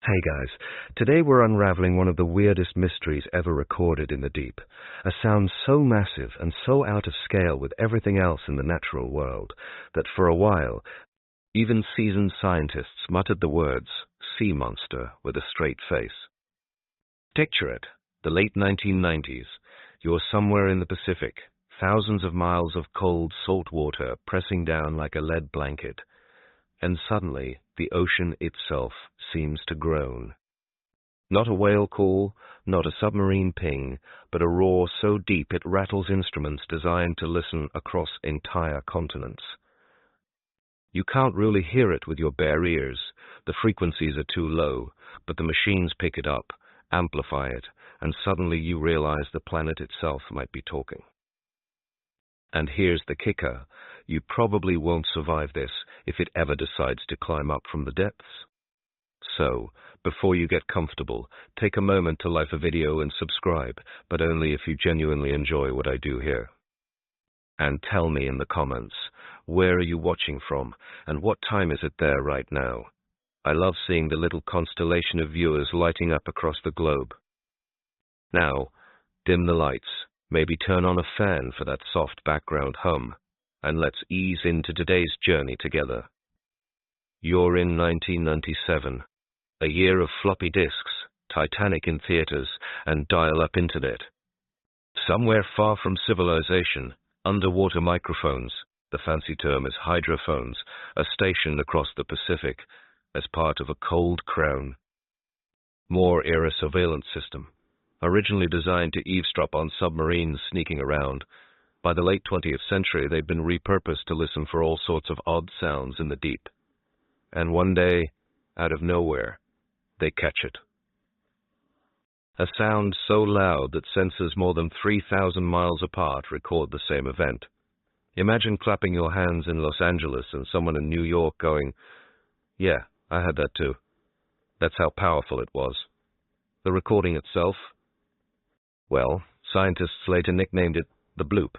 Hey guys, today we're unraveling one of the weirdest mysteries ever recorded in the deep. A sound so massive and so out of scale with everything else in the natural world that for a while, even seasoned scientists muttered the words, sea monster, with a straight face. Picture it, the late 1990s. You're somewhere in the Pacific, thousands of miles of cold, salt water pressing down like a lead blanket. And suddenly, the ocean itself seems to groan. Not a whale call, not a submarine ping, but a roar so deep it rattles instruments designed to listen across entire continents. You can't really hear it with your bare ears. The frequencies are too low, but the machines pick it up, amplify it, and suddenly you realize the planet itself might be talking. And here's the kicker. You probably won't survive this if it ever decides to climb up from the depths. So, before you get comfortable, take a moment to like the video and subscribe, but only if you genuinely enjoy what I do here. And tell me in the comments, where are you watching from, and what time is it there right now? I love seeing the little constellation of viewers lighting up across the globe. Now, dim the lights, maybe turn on a fan for that soft background hum, and let's ease into today's journey together. You're in 1997, a year of floppy disks, Titanic in theaters, and dial-up internet. Somewhere far from civilization, underwater microphones, the fancy term is hydrophones, are stationed across the Pacific as part of a cold crown. More-era surveillance system, originally designed to eavesdrop on submarines sneaking around. By the late 20th century, they'd been repurposed to listen for all sorts of odd sounds in the deep. And one day, out of nowhere, they catch it. A sound so loud that sensors more than 3,000 miles apart record the same event. Imagine clapping your hands in Los Angeles and someone in New York going, "Yeah, I had that too." That's how powerful it was. The recording itself? Well, scientists later nicknamed it the Bloop.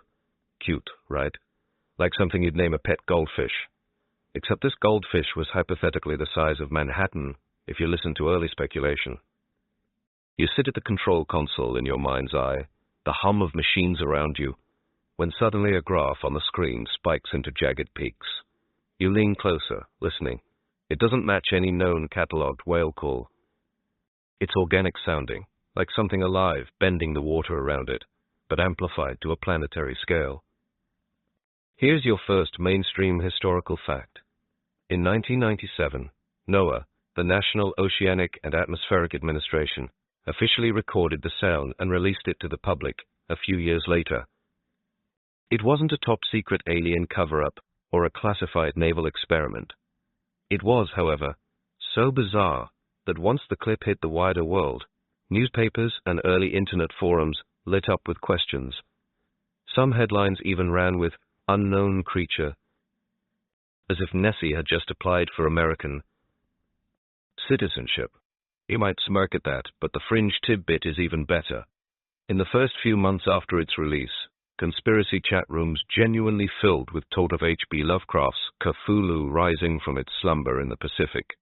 Cute, right? Like something you'd name a pet goldfish. Except this goldfish was hypothetically the size of Manhattan, if you listen to early speculation. You sit at the control console in your mind's eye, the hum of machines around you, when suddenly a graph on the screen spikes into jagged peaks. You lean closer, listening. It doesn't match any known catalogued whale call. It's organic sounding, like something alive bending the water around it, but amplified to a planetary scale. Here's your first mainstream historical fact. In 1997, NOAA, the National Oceanic and Atmospheric Administration, officially recorded the sound and released it to the public a few years later. It wasn't a top-secret alien cover-up or a classified naval experiment. It was, however, so bizarre that once the clip hit the wider world, newspapers and early internet forums lit up with questions. Some headlines even ran with "unknown creature," as if Nessie had just applied for American citizenship. You might smirk at that, but the fringe tidbit is even better. In the first few months after its release, conspiracy chat rooms genuinely filled with talk of H.P. Lovecraft's Cthulhu rising from its slumber in the Pacific.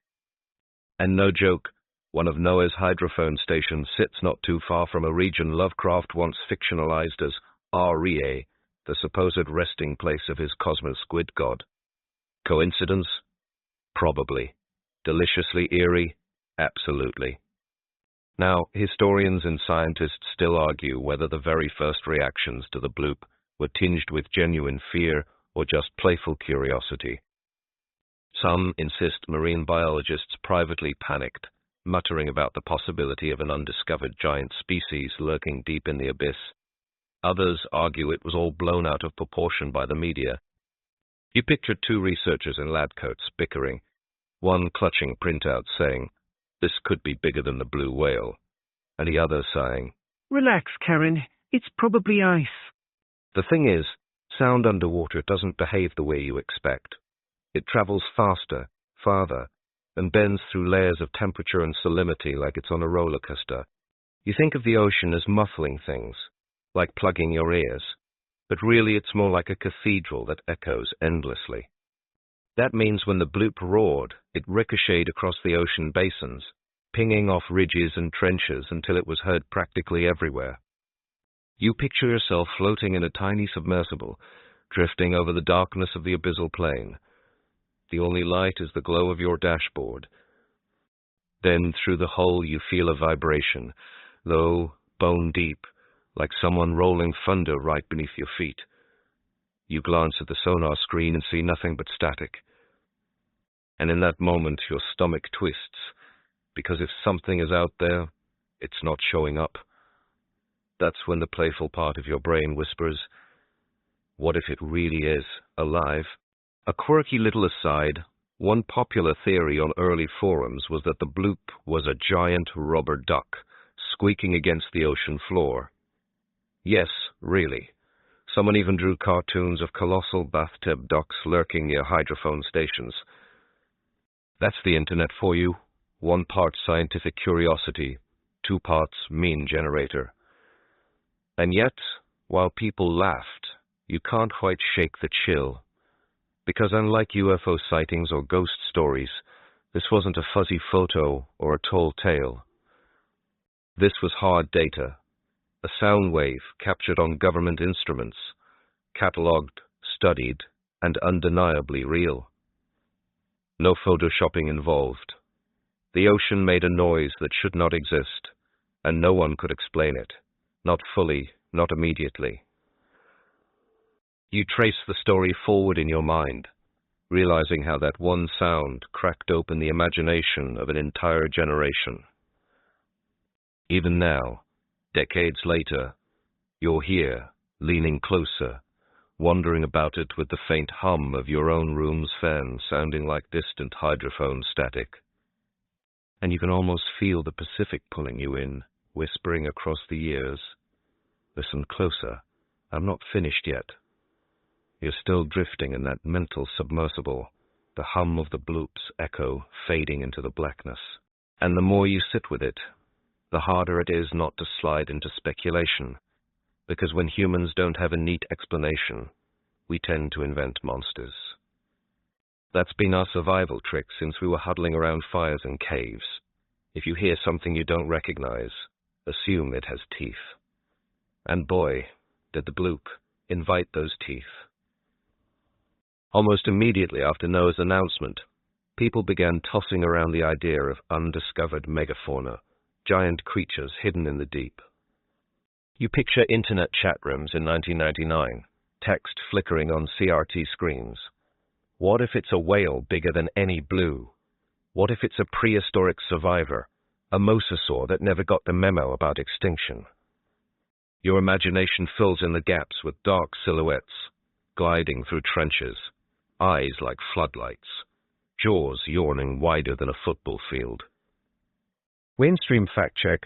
And no joke, one of NOAA's hydrophone stations sits not too far from a region Lovecraft once fictionalized as Rea, the supposed resting place of his cosmos squid god. Coincidence? Probably. Deliciously eerie? Absolutely. Now, historians and scientists still argue whether the very first reactions to the Bloop were tinged with genuine fear or just playful curiosity. Some insist marine biologists privately panicked, muttering about the possibility of an undiscovered giant species lurking deep in the abyss. Others argue it was all blown out of proportion by the media. You picture two researchers in lab coats bickering, one clutching printouts saying, "This could be bigger than the blue whale," and the other sighing, "Relax, Karen, it's probably ice." The thing is, sound underwater doesn't behave the way you expect. It travels faster, farther, and bends through layers of temperature and salinity like it's on a roller coaster. You think of the ocean as muffling things, like plugging your ears, but really it's more like a cathedral that echoes endlessly. That means when the Bloop roared, it ricocheted across the ocean basins, pinging off ridges and trenches until it was heard practically everywhere. You picture yourself floating in a tiny submersible, drifting over the darkness of the abyssal plain. The only light is the glow of your dashboard. Then through the hull you feel a vibration, low, bone deep, like someone rolling thunder right beneath your feet. You glance at the sonar screen and see nothing but static. And in that moment your stomach twists, because if something is out there, it's not showing up. That's when the playful part of your brain whispers, what if it really is alive? A quirky little aside, one popular theory on early forums was that the Bloop was a giant rubber duck, squeaking against the ocean floor. Yes, really. Someone even drew cartoons of colossal bathtub ducks lurking near hydrophone stations. That's the internet for you. 1 part scientific curiosity, 2 parts meme generator. And yet, while people laughed, you can't quite shake the chill. Because unlike UFO sightings or ghost stories, this wasn't a fuzzy photo or a tall tale. This was hard data, a sound wave captured on government instruments, catalogued, studied, and undeniably real. No photoshopping involved. The ocean made a noise that should not exist, and no one could explain it. Not fully, not immediately. You trace the story forward in your mind, realizing how that one sound cracked open the imagination of an entire generation. Even now, decades later, you're here, leaning closer, wondering about it with the faint hum of your own room's fan sounding like distant hydrophone static. And you can almost feel the Pacific pulling you in, whispering across the years, listen closer, I'm not finished yet. You're still drifting in that mental submersible, the hum of the Bloop's echo fading into the blackness. And the more you sit with it, the harder it is not to slide into speculation, because when humans don't have a neat explanation, we tend to invent monsters. That's been our survival trick since we were huddling around fires in caves. If you hear something you don't recognize, assume it has teeth. And boy, did the Bloop invite those teeth. Almost immediately after Noah's announcement, people began tossing around the idea of undiscovered megafauna, giant creatures hidden in the deep. You picture internet chat rooms in 1999, text flickering on CRT screens. What if it's a whale bigger than any blue? What if it's a prehistoric survivor, a mosasaur that never got the memo about extinction? Your imagination fills in the gaps with dark silhouettes, gliding through trenches, eyes like floodlights, jaws yawning wider than a football field. Mainstream fact check.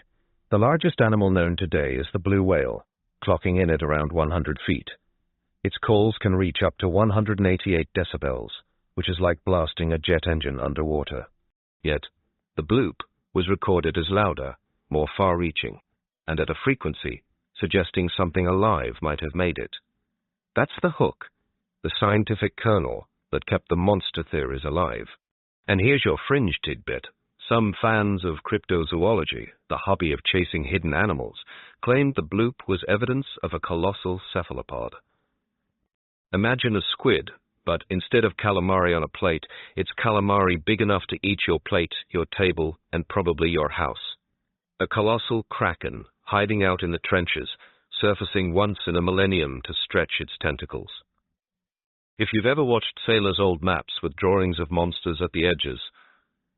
The largest animal known today is the blue whale, clocking in at around 100 feet. Its calls can reach up to 188 decibels, which is like blasting a jet engine underwater. Yet, the Bloop was recorded as louder, more far-reaching, and at a frequency suggesting something alive might have made it. That's the hook, the scientific kernel that kept the monster theories alive. And here's your fringe tidbit. Some fans of cryptozoology, the hobby of chasing hidden animals, claimed the Bloop was evidence of a colossal cephalopod. Imagine a squid, but instead of calamari on a plate, it's calamari big enough to eat your plate, your table, and probably your house. A colossal kraken, hiding out in the trenches, surfacing once in a millennium to stretch its tentacles. If you've ever watched sailors' old maps with drawings of monsters at the edges,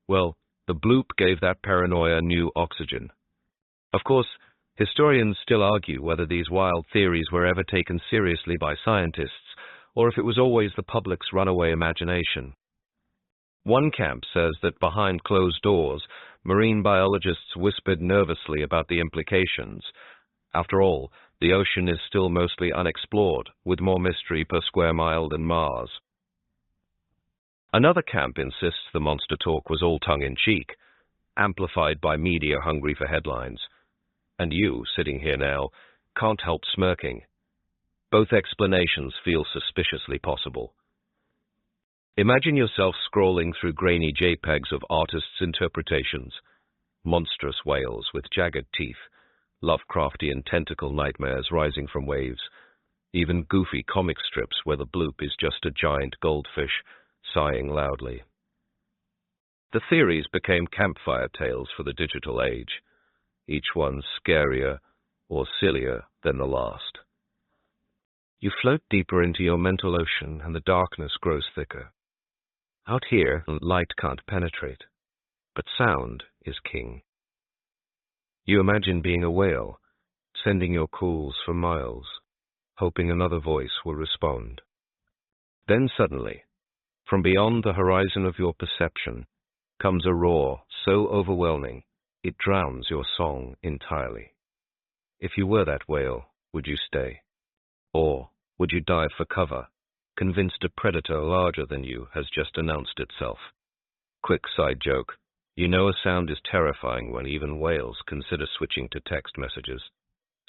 well, the Bloop gave that paranoia new oxygen. Of course, historians still argue whether these wild theories were ever taken seriously by scientists, or if it was always the public's runaway imagination. One camp says that behind closed doors, marine biologists whispered nervously about the implications. After all, the ocean is still mostly unexplored, with more mystery per square mile than Mars. Another camp insists the monster talk was all tongue-in-cheek, amplified by media hungry for headlines. And you, sitting here now, can't help smirking. Both explanations feel suspiciously possible. Imagine yourself scrolling through grainy JPEGs of artists' interpretations. monstrous whales with jagged teeth, Lovecraftian tentacle nightmares rising from waves, even goofy comic strips where the bloop is just a giant goldfish sighing loudly. The theories became campfire tales for the digital age, each one scarier or sillier than the last. You float deeper into your mental ocean and the darkness grows thicker. Out here, light can't penetrate, but sound is king. You imagine being a whale, sending your calls for miles, hoping another voice will respond. Then suddenly, from beyond the horizon of your perception, comes a roar so overwhelming it drowns your song entirely. If you were that whale, would you stay? Or would you dive for cover, convinced a predator larger than you has just announced itself? Quick side joke. You know a sound is terrifying when even whales consider switching to text messages.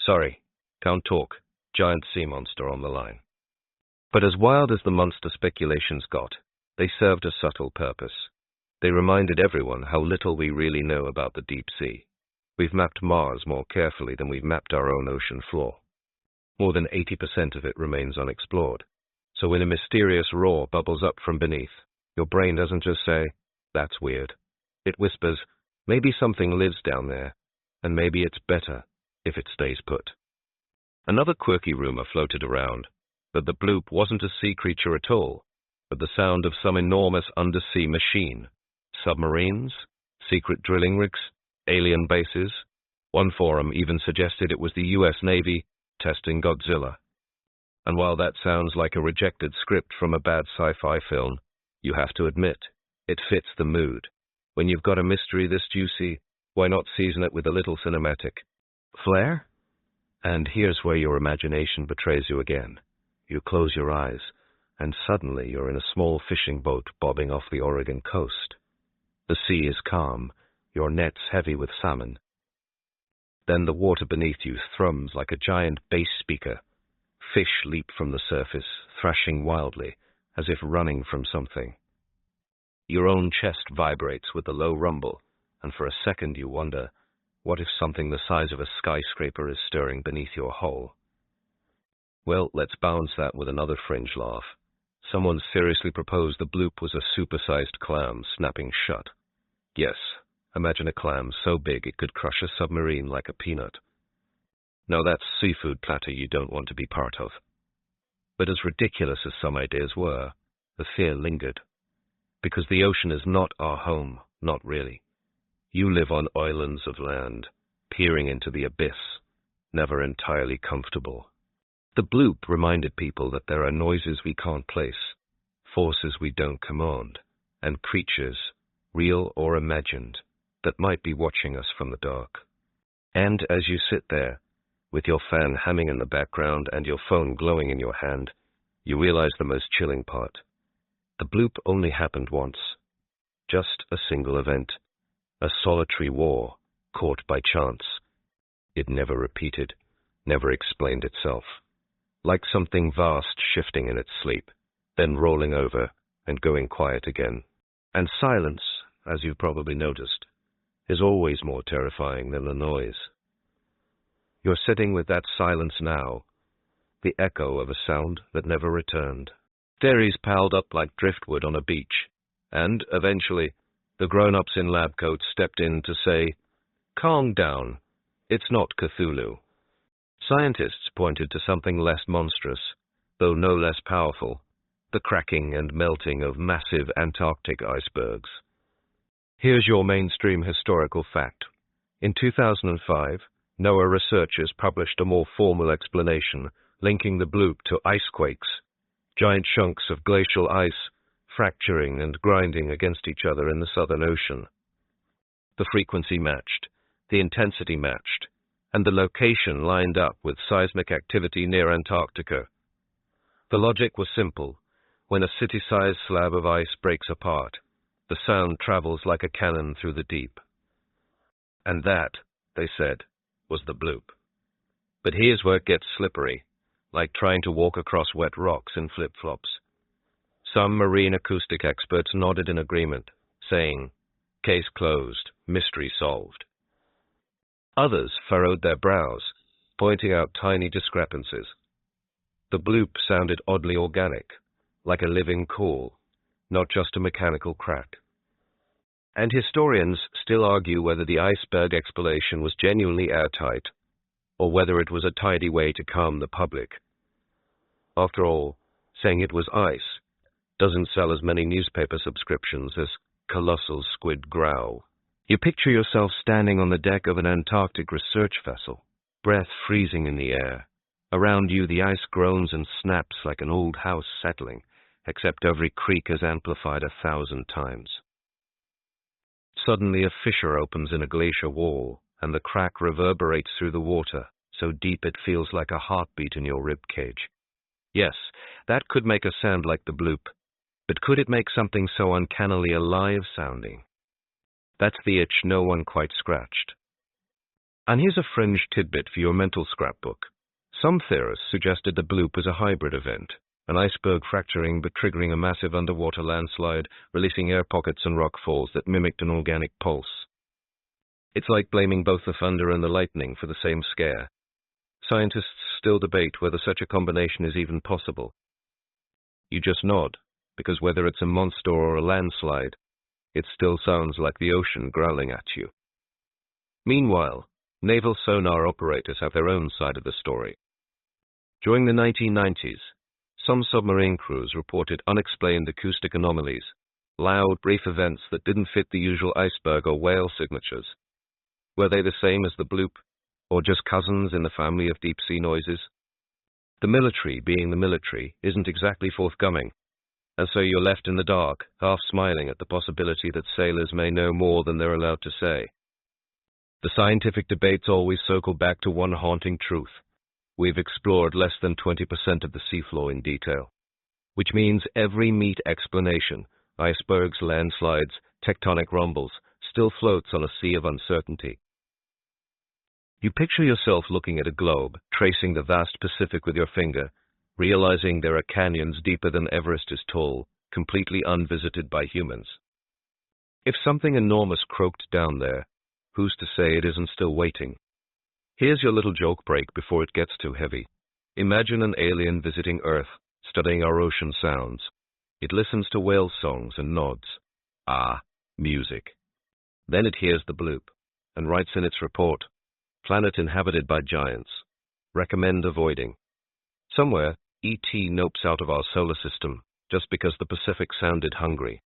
Sorry, can't talk. Giant sea monster on the line. But as wild as the monster speculations got, they served a subtle purpose. They reminded everyone how little we really know about the deep sea. We've mapped Mars more carefully than we've mapped our own ocean floor. More than 80% of it remains unexplored. So when a mysterious roar bubbles up from beneath, your brain doesn't just say, "That's weird." It whispers, maybe something lives down there, and maybe it's better if it stays put. Another quirky rumor floated around, that the bloop wasn't a sea creature at all, but the sound of some enormous undersea machine. Submarines, secret drilling rigs, alien bases. One forum even suggested it was the US Navy testing Godzilla. And while that sounds like a rejected script from a bad sci-fi film, you have to admit, it fits the mood. When you've got a mystery this juicy, why not season it with a little cinematic flair? And here's where your imagination betrays you again. You close your eyes, and suddenly you're in a small fishing boat bobbing off the Oregon coast. The sea is calm, your net's heavy with salmon. Then the water beneath you thrums like a giant bass speaker. Fish leap from the surface, thrashing wildly, as if running from something. Your own chest vibrates with the low rumble, and for a second you wonder, what if something the size of a skyscraper is stirring beneath your hull? Well, let's balance that with another fringe laugh. Someone seriously proposed the bloop was a supersized clam snapping shut. Yes, imagine a clam so big it could crush a submarine like a peanut. Now that's seafood platter you don't want to be part of. But as ridiculous as some ideas were, the fear lingered. Because the ocean is not our home, not really. You live on islands of land, peering into the abyss, never entirely comfortable. The bloop reminded people that there are noises we can't place, forces we don't command, and creatures, real or imagined, that might be watching us from the dark. And as you sit there, with your fan humming in the background and your phone glowing in your hand, you realize the most chilling part. The bloop only happened once. Just a single event. A solitary war, caught by chance. It never repeated, never explained itself. Like something vast shifting in its sleep, then rolling over and going quiet again. And silence, as you've probably noticed, is always more terrifying than the noise. You're sitting with that silence now, the echo of a sound that never returned. Theories piled up like driftwood on a beach, and, eventually, the grown-ups in lab coats stepped in to say, "Calm down, it's not Cthulhu." Scientists pointed to something less monstrous, though no less powerful, the cracking and melting of massive Antarctic icebergs. Here's your mainstream historical fact. In 2005, NOAA researchers published a more formal explanation linking the bloop to icequakes, giant chunks of glacial ice fracturing and grinding against each other in the Southern Ocean. The frequency matched, the intensity matched, and the location lined up with seismic activity near Antarctica. The logic was simple. When a city-sized slab of ice breaks apart, the sound travels like a cannon through the deep. And that, they said, was the bloop. But here's where it gets slippery, like trying to walk across wet rocks in flip-flops. Some marine acoustic experts nodded in agreement, saying, "Case closed, mystery solved. Others furrowed their brows, pointing out tiny discrepancies. The bloop sounded oddly organic, like a living core, not just a mechanical crack. And historians still argue whether the iceberg explanation was genuinely airtight, or whether it was a tidy way to calm the public. After all, saying it was ice doesn't sell as many newspaper subscriptions as colossal squid growl. You picture yourself standing on the deck of an Antarctic research vessel, breath freezing in the air. Around you the ice groans and snaps like an old house settling, except every creak is amplified 1,000 times. Suddenly a fissure opens in a glacier wall, and the crack reverberates through the water, so deep it feels like a heartbeat in your rib cage. Yes, that could make a sound like the bloop, but could it make something so uncannily alive sounding? That's the itch no one quite scratched. And here's a fringe tidbit for your mental scrapbook. Some theorists suggested the bloop was a hybrid event, an iceberg fracturing but triggering a massive underwater landslide, releasing air pockets and rock falls that mimicked an organic pulse. It's like blaming both the thunder and the lightning for the same scare. Scientists still debate whether such a combination is even possible. You just nod, because whether it's a monster or a landslide, it still sounds like the ocean growling at you. Meanwhile, naval sonar operators have their own side of the story. During the 1990s, some submarine crews reported unexplained acoustic anomalies, loud, brief events that didn't fit the usual iceberg or whale signatures. Were they the same as the bloop, or just cousins in the family of deep-sea noises? The military, being the military, isn't exactly forthcoming, and so you're left in the dark, half smiling at the possibility that sailors may know more than they're allowed to say. The scientific debates always circle back to one haunting truth. We've explored less than 20% of the seafloor in detail, which means every neat explanation, icebergs, landslides, tectonic rumbles, still floats on a sea of uncertainty. You picture yourself looking at a globe, tracing the vast Pacific with your finger, realizing there are canyons deeper than Everest is tall, completely unvisited by humans. If something enormous croaked down there, who's to say it isn't still waiting? Here's your little joke break before it gets too heavy. Imagine an alien visiting Earth, studying our ocean sounds. It listens to whale songs and nods. Ah, music. Then it hears the bloop, and writes in its report, "Planet inhabited by giants. Recommend avoiding." Somewhere, ET nopes out of our solar system, just because the Pacific sounded hungry.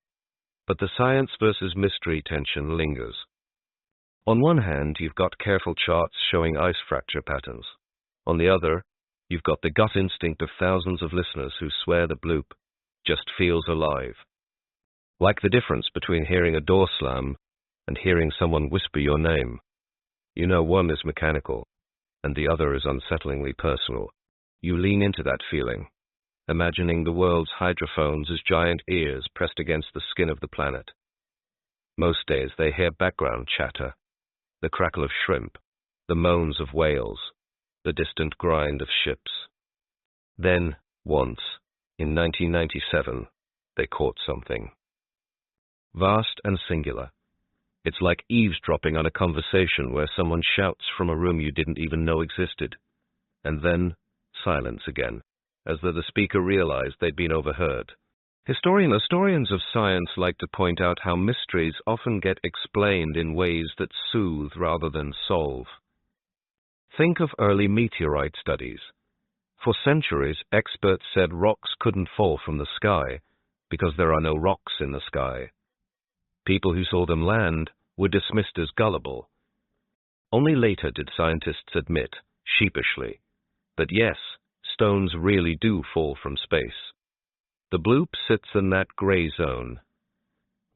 But the science versus mystery tension lingers. On one hand, you've got careful charts showing ice fracture patterns. On the other, you've got the gut instinct of thousands of listeners who swear the bloop just feels alive. Like the difference between hearing a door slam and hearing someone whisper your name. You know one is mechanical, and the other is unsettlingly personal. You lean into that feeling, imagining the world's hydrophones as giant ears pressed against the skin of the planet. Most days they hear background chatter, the crackle of shrimp, the moans of whales, the distant grind of ships. Then, once, in 1997, they caught something. Vast and singular. It's like eavesdropping on a conversation where someone shouts from a room you didn't even know existed. And then, silence again, as though the speaker realized they'd been overheard. Historians of science like to point out how mysteries often get explained in ways that soothe rather than solve. Think of early meteorite studies. For centuries, experts said rocks couldn't fall from the sky because there are no rocks in the sky. People who saw them land were dismissed as gullible. Only later did scientists admit, sheepishly, that yes, stones really do fall from space. The bloop sits in that gray zone.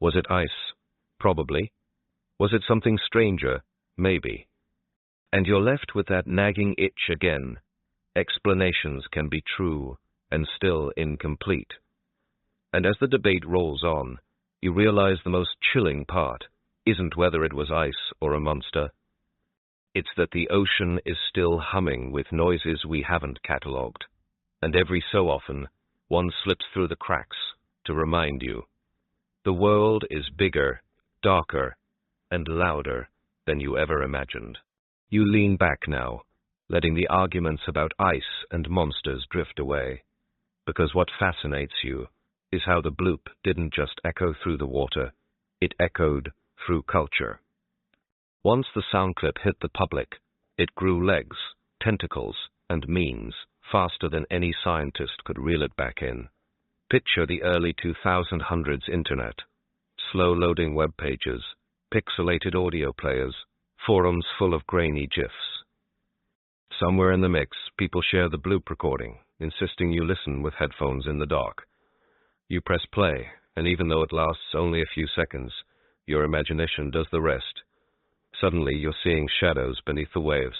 Was it ice? Probably. Was it something stranger? Maybe. And you're left with that nagging itch again. Explanations can be true and still incomplete. And as the debate rolls on, you realize the most chilling part isn't whether it was ice or a monster. It's that the ocean is still humming with noises we haven't catalogued, and every so often, one slips through the cracks to remind you. The world is bigger, darker, and louder than you ever imagined. You lean back now, letting the arguments about ice and monsters drift away, because what fascinates you is how the bloop didn't just echo through the water, it echoed through culture. Once the sound clip hit the public, it grew legs, tentacles, and memes faster than any scientist could reel it back in. Picture the early 2000s internet. Slow-loading web pages, pixelated audio players, forums full of grainy GIFs. Somewhere in the mix, people share the bloop recording, insisting you listen with headphones in the dark. You press play, and even though it lasts only a few seconds, your imagination does the rest. Suddenly, you're seeing shadows beneath the waves.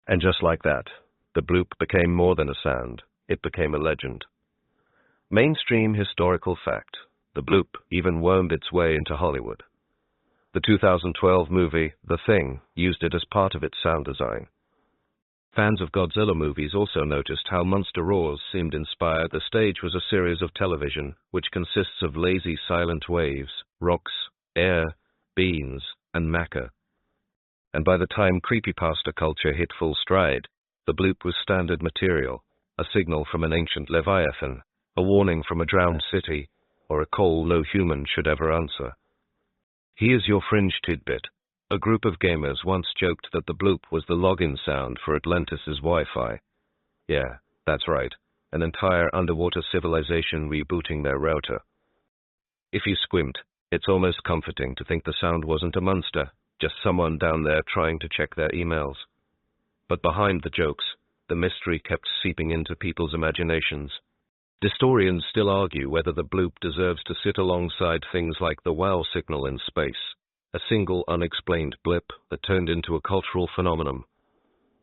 And just like that, the bloop became more than a sound. It became a legend. Mainstream historical fact. The bloop even wormed its way into Hollywood. The 2012 movie, The Thing, used it as part of its sound design. Fans of Godzilla movies also noticed how monster roars seemed inspired. The stage was a series of television, which consists of lazy silent waves, rocks, air, beans, and maca. And by the time creepypasta culture hit full stride, the bloop was standard material, a signal from an ancient leviathan, a warning from a drowned city, or a call no human should ever answer. Here's your fringe tidbit. A group of gamers once joked that the bloop was the login sound for Atlantis' Wi-Fi. Yeah, that's right, an entire underwater civilization rebooting their router. If you squint, it's almost comforting to think the sound wasn't a monster, just someone down there trying to check their emails. But behind the jokes, the mystery kept seeping into people's imaginations. Historians still argue whether the bloop deserves to sit alongside things like the wow signal in space, a single unexplained blip that turned into a cultural phenomenon.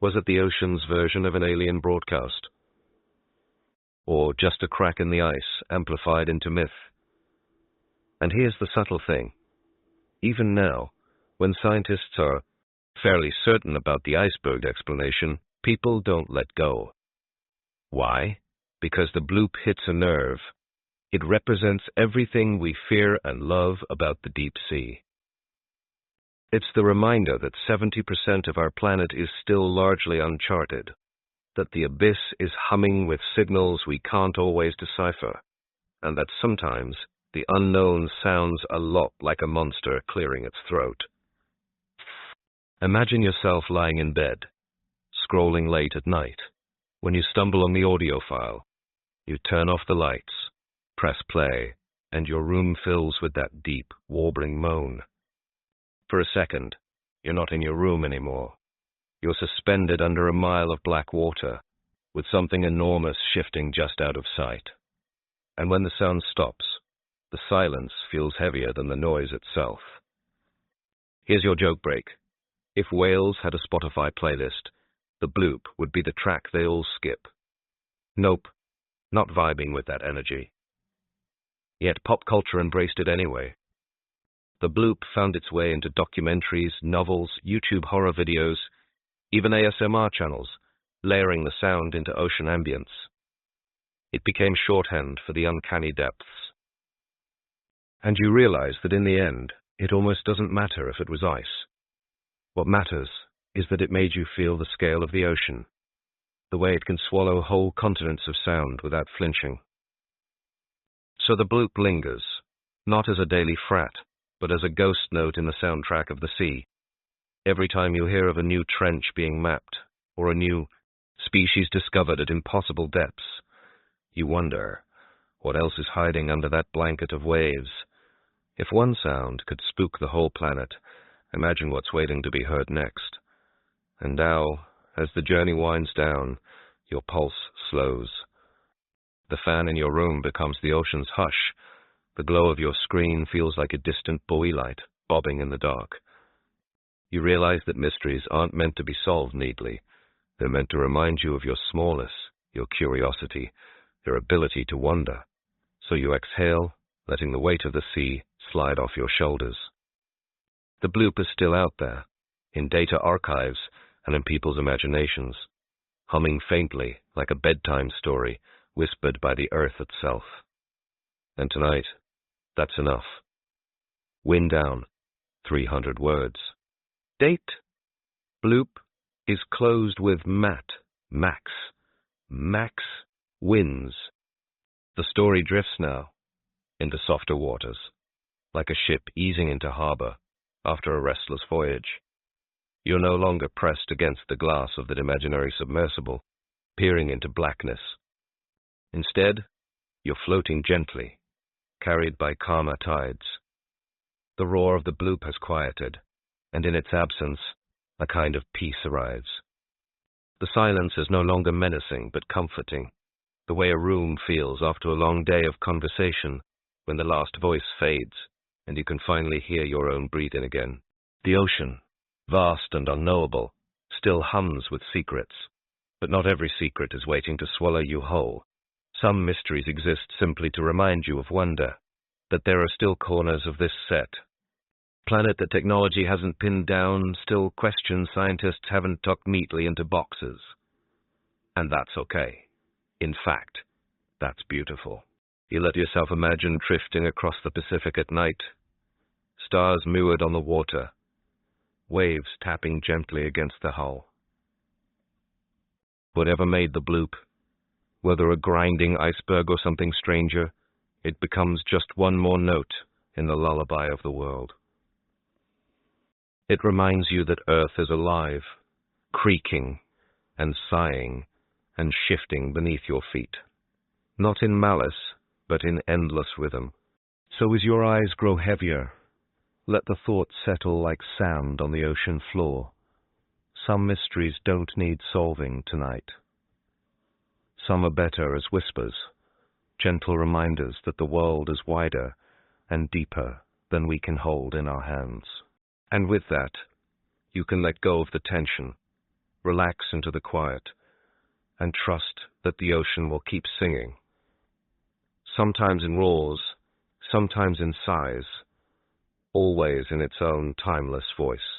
Was it the ocean's version of an alien broadcast? Or just a crack in the ice amplified into myth? And here's the subtle thing. Even now, when scientists are fairly certain about the iceberg explanation, people don't let go. Why? Because the bloop hits a nerve. It represents everything we fear and love about the deep sea. It's the reminder that 70% of our planet is still largely uncharted, that the abyss is humming with signals we can't always decipher, and that sometimes the unknown sounds a lot like a monster clearing its throat. Imagine yourself lying in bed, scrolling late at night. When you stumble on the audio file, you turn off the lights, press play, and your room fills with that deep, warbling moan. For a second, you're not in your room anymore. You're suspended under a mile of black water, with something enormous shifting just out of sight. And when the sound stops, the silence feels heavier than the noise itself. Here's your joke break. If whales had a Spotify playlist, the bloop would be the track they all skip. Nope, not vibing with that energy. Yet pop culture embraced it anyway. The bloop found its way into documentaries, novels, YouTube horror videos, even ASMR channels, layering the sound into ocean ambience. It became shorthand for the uncanny depths. And you realize that in the end, it almost doesn't matter if it was ice. What matters is that it made you feel the scale of the ocean, the way it can swallow whole continents of sound without flinching. So the bloop lingers, not as a daily frat, but as a ghost note in the soundtrack of the sea. Every time you hear of a new trench being mapped, or a new species discovered at impossible depths, you wonder, what else is hiding under that blanket of waves? If one sound could spook the whole planet, imagine what's waiting to be heard next. And now, as the journey winds down, your pulse slows. The fan in your room becomes the ocean's hush. The glow of your screen feels like a distant buoy light, bobbing in the dark. You realize that mysteries aren't meant to be solved neatly. They're meant to remind you of your smallness, your curiosity, your ability to wonder. So you exhale, letting the weight of the sea slide off your shoulders. The bloop is still out there, in data archives and in people's imaginations, humming faintly like a bedtime story whispered by the earth itself. And tonight, that's enough. Wind down, 300 words. Date: Bloop is closed with Max wins. The story drifts now into softer waters, like a ship easing into harbor after a restless voyage. You're no longer pressed against the glass of that imaginary submersible, peering into blackness. Instead, you're floating gently, carried by calmer tides. The roar of the Bloop has quieted, and in its absence, a kind of peace arrives. The silence is no longer menacing, but comforting, the way a room feels after a long day of conversation, when the last voice fades, and you can finally hear your own breathing again. The ocean, vast and unknowable, still hums with secrets, but not every secret is waiting to swallow you whole. Some mysteries exist simply to remind you of wonder, that there are still corners of this planet that technology hasn't pinned down, still questions scientists haven't tucked neatly into boxes. And that's okay. In fact, that's beautiful. You let yourself imagine drifting across the Pacific at night, stars mirrored on the water, waves tapping gently against the hull. Whatever made the Bloop, whether a grinding iceberg or something stranger, it becomes just one more note in the lullaby of the world. It reminds you that Earth is alive, creaking and sighing and shifting beneath your feet. Not in malice, but in endless rhythm. So as your eyes grow heavier, let the thoughts settle like sand on the ocean floor. Some mysteries don't need solving tonight. Some are better as whispers, gentle reminders that the world is wider and deeper than we can hold in our hands. And with that, you can let go of the tension, relax into the quiet, and trust that the ocean will keep singing. Sometimes in roars, sometimes in sighs, always in its own timeless voice.